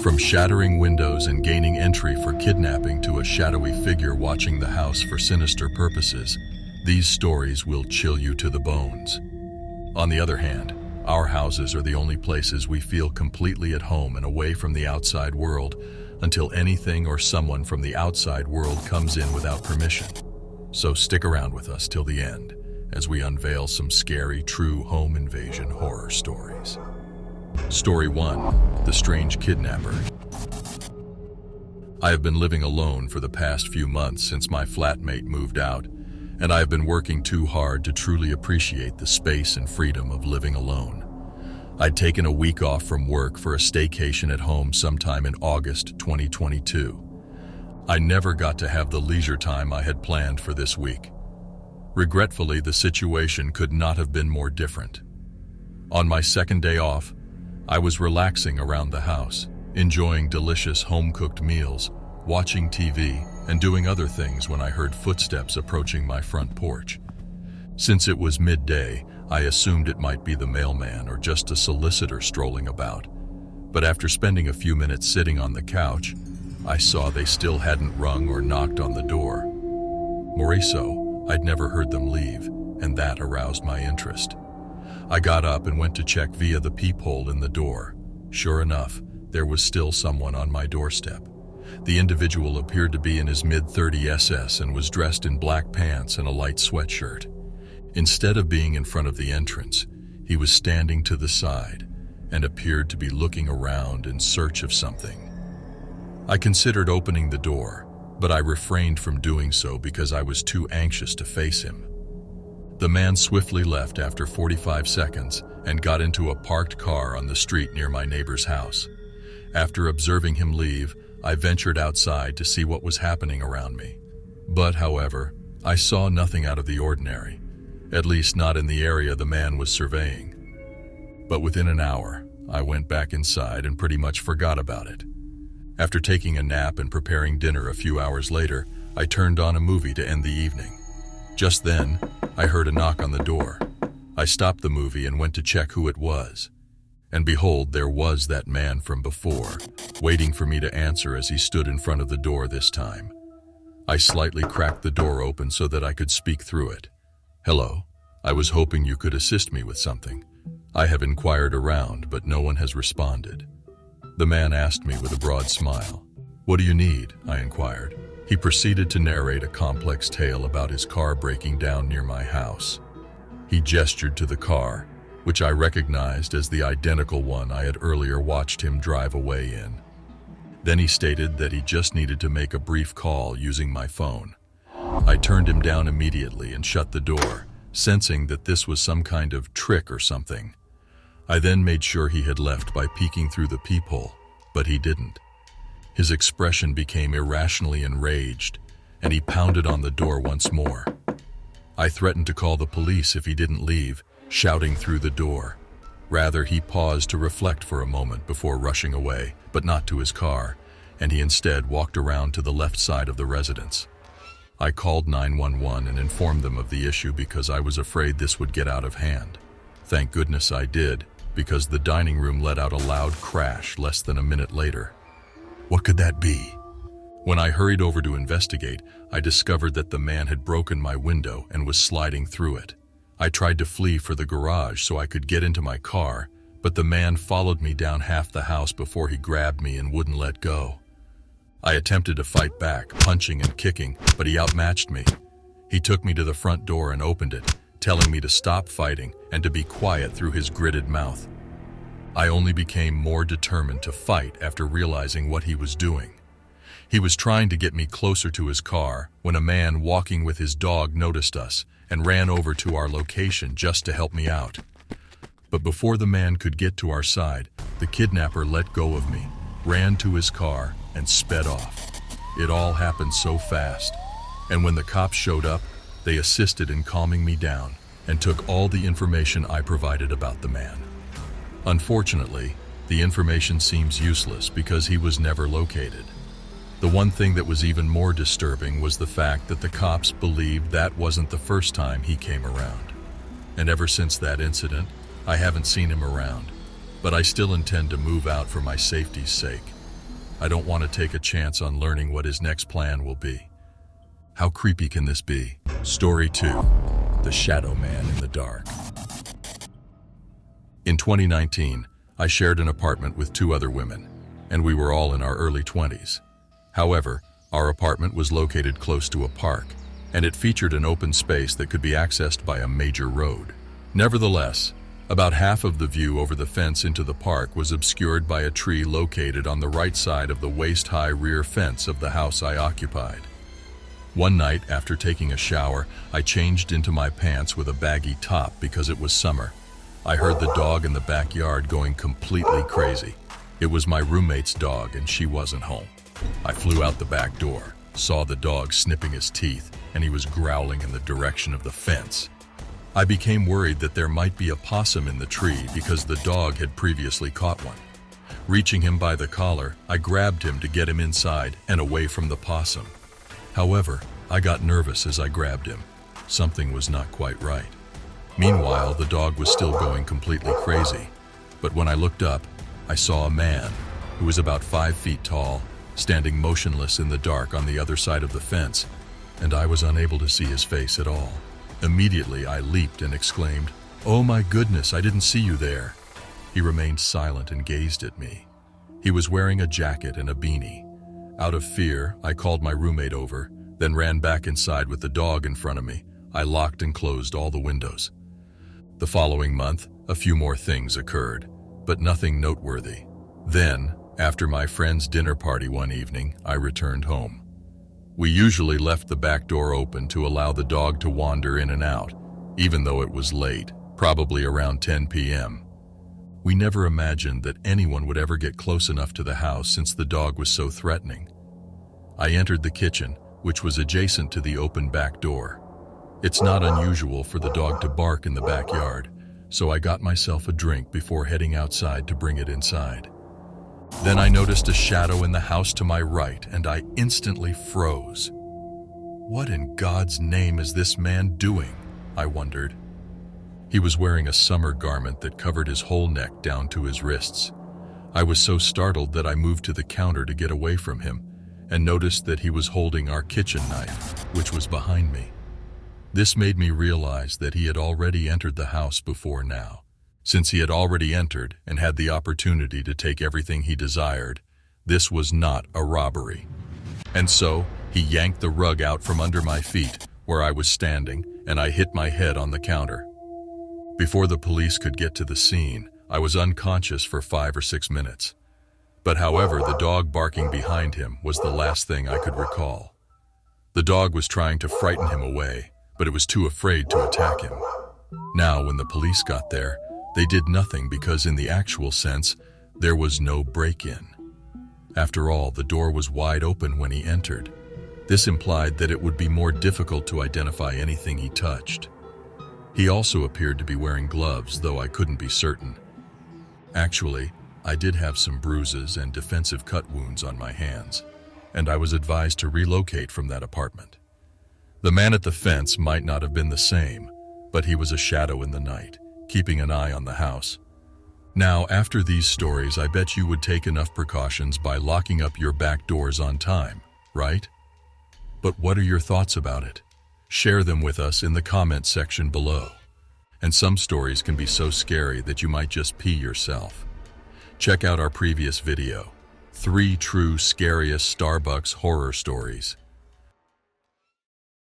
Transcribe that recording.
From shattering windows and gaining entry for kidnapping to a shadowy figure watching the house for sinister purposes, these stories will chill you to the bones. On the other hand, our houses are the only places we feel completely at home and away from the outside world until anything or someone from the outside world comes in without permission. So stick around with us till the end as we unveil some scary, true home invasion horror stories. Story 1: The Strange Kidnapper. I have been living alone for the past few months since my flatmate moved out, and I have been working too hard to truly appreciate the space and freedom of living alone. I'd taken a week off from work for a staycation at home sometime in August 2022. I never got to have the leisure time I had planned for this week. Regretfully, the situation could not have been more different. On my second day off, I was relaxing around the house, enjoying delicious home-cooked meals, watching TV, and doing other things when I heard footsteps approaching my front porch. Since it was midday, I assumed it might be the mailman or just a solicitor strolling about. But after spending a few minutes sitting on the couch, I saw they still hadn't rung or knocked on the door. More so, I'd never heard them leave, and that aroused my interest. I got up and went to check via the peephole in the door. Sure enough, there was still someone on my doorstep. The individual appeared to be in his mid-30s and was dressed in black pants and a light sweatshirt. Instead of being in front of the entrance, he was standing to the side and appeared to be looking around in search of something. I considered opening the door, but I refrained from doing so because I was too anxious to face him. The man swiftly left after 45 seconds and got into a parked car on the street near my neighbor's house. After observing him leave, I ventured outside to see what was happening around me. But, however, I saw nothing out of the ordinary, at least not in the area the man was surveying. But within an hour, I went back inside and pretty much forgot about it. After taking a nap and preparing dinner a few hours later, I turned on a movie to end the evening. Just then, I heard a knock on the door. I stopped the movie and went to check who it was. And behold, there was that man from before, waiting for me to answer as he stood in front of the door this time. I slightly cracked the door open so that I could speak through it. "Hello, I was hoping you could assist me with something. I have inquired around, but no one has responded." The man asked me with a broad smile. "What do you need?" I inquired. He proceeded to narrate a complex tale about his car breaking down near my house. He gestured to the car, which I recognized as the identical one I had earlier watched him drive away in. Then he stated that he just needed to make a brief call using my phone. I turned him down immediately and shut the door, sensing that this was some kind of trick or something. I then made sure he had left by peeking through the peephole, but he didn't. His expression became irrationally enraged, and he pounded on the door once more. I threatened to call the police if he didn't leave, shouting through the door. Rather, he paused to reflect for a moment before rushing away, but not to his car, and he instead walked around to the left side of the residence. I called 911 and informed them of the issue because I was afraid this would get out of hand. Thank goodness I did, because the dining room let out a loud crash less than a minute later. What could that be? When I hurried over to investigate, I discovered that the man had broken my window and was sliding through it. I tried to flee for the garage so I could get into my car, but the man followed me down half the house before he grabbed me and wouldn't let go. I attempted to fight back, punching and kicking, but he outmatched me. He took me to the front door and opened it, telling me to stop fighting and to be quiet through his gritted mouth. I only became more determined to fight after realizing what he was doing. He was trying to get me closer to his car when a man walking with his dog noticed us and ran over to our location just to help me out. But before the man could get to our side, the kidnapper let go of me, ran to his car, and sped off. It all happened so fast, and when the cops showed up, they assisted in calming me down and took all the information I provided about the man. Unfortunately, the information seems useless because he was never located. The one thing that was even more disturbing was the fact that the cops believed that wasn't the first time he came around. And ever since that incident, I haven't seen him around, but I still intend to move out for my safety's sake. I don't want to take a chance on learning what his next plan will be. How creepy can this be? Story 2. The Shadow Man in the Dark. In 2019, I shared an apartment with 2 other women, and we were all in our early 20s. However, our apartment was located close to a park, and it featured an open space that could be accessed by a major road. Nevertheless, about half of the view over the fence into the park was obscured by a tree located on the right side of the waist-high rear fence of the house I occupied. One night, after taking a shower, I changed into my pants with a baggy top because it was summer. I heard the dog in the backyard going completely crazy. It was my roommate's dog and she wasn't home. I flew out the back door, saw the dog snipping his teeth, and he was growling in the direction of the fence. I became worried that there might be a possum in the tree because the dog had previously caught one. Reaching him by the collar, I grabbed him to get him inside and away from the possum. However, I got nervous as I grabbed him. Something was not quite right. Meanwhile, the dog was still going completely crazy. But when I looked up, I saw a man who was about 5 feet tall, standing motionless in the dark on the other side of the fence, and I was unable to see his face at all. Immediately, I leaped and exclaimed, "Oh my goodness, I didn't see you there." He remained silent and gazed at me. He was wearing a jacket and a beanie. Out of fear, I called my roommate over, then ran back inside with the dog in front of me. I locked and closed all the windows. The following month, a few more things occurred, but nothing noteworthy. Then, after my friend's dinner party one evening, I returned home. We usually left the back door open to allow the dog to wander in and out, even though it was late, probably around 10 p.m. We never imagined that anyone would ever get close enough to the house since the dog was so threatening. I entered the kitchen, which was adjacent to the open back door. It's not unusual for the dog to bark in the backyard, so I got myself a drink before heading outside to bring it inside. Then I noticed a shadow in the house to my right, and I instantly froze. What in God's name is this man doing? I wondered. He was wearing a summer garment that covered his whole neck down to his wrists. I was so startled that I moved to the counter to get away from him, and noticed that he was holding our kitchen knife, which was behind me. This made me realize that he had already entered the house before now. Since he had already entered and had the opportunity to take everything he desired, this was not a robbery. And so, he yanked the rug out from under my feet, where I was standing, and I hit my head on the counter. Before the police could get to the scene, I was unconscious for 5 or 6 minutes. But however, the dog barking behind him was the last thing I could recall. The dog was trying to frighten him away, but it was too afraid to attack him. Now, when the police got there, they did nothing because in the actual sense, there was no break-in. After all, the door was wide open when he entered. This implied that it would be more difficult to identify anything he touched. He also appeared to be wearing gloves, though I couldn't be certain. Actually, I did have some bruises and defensive cut wounds on my hands, and I was advised to relocate from that apartment. The man at the fence might not have been the same, but he was a shadow in the night, keeping an eye on the house. Now, after these stories, I bet you would take enough precautions by locking up your back doors on time, right? But what are your thoughts about it? Share them with us in the comments section below. And some stories can be so scary that you might just pee yourself. Check out our previous video, 3 true scariest Starbucks horror stories.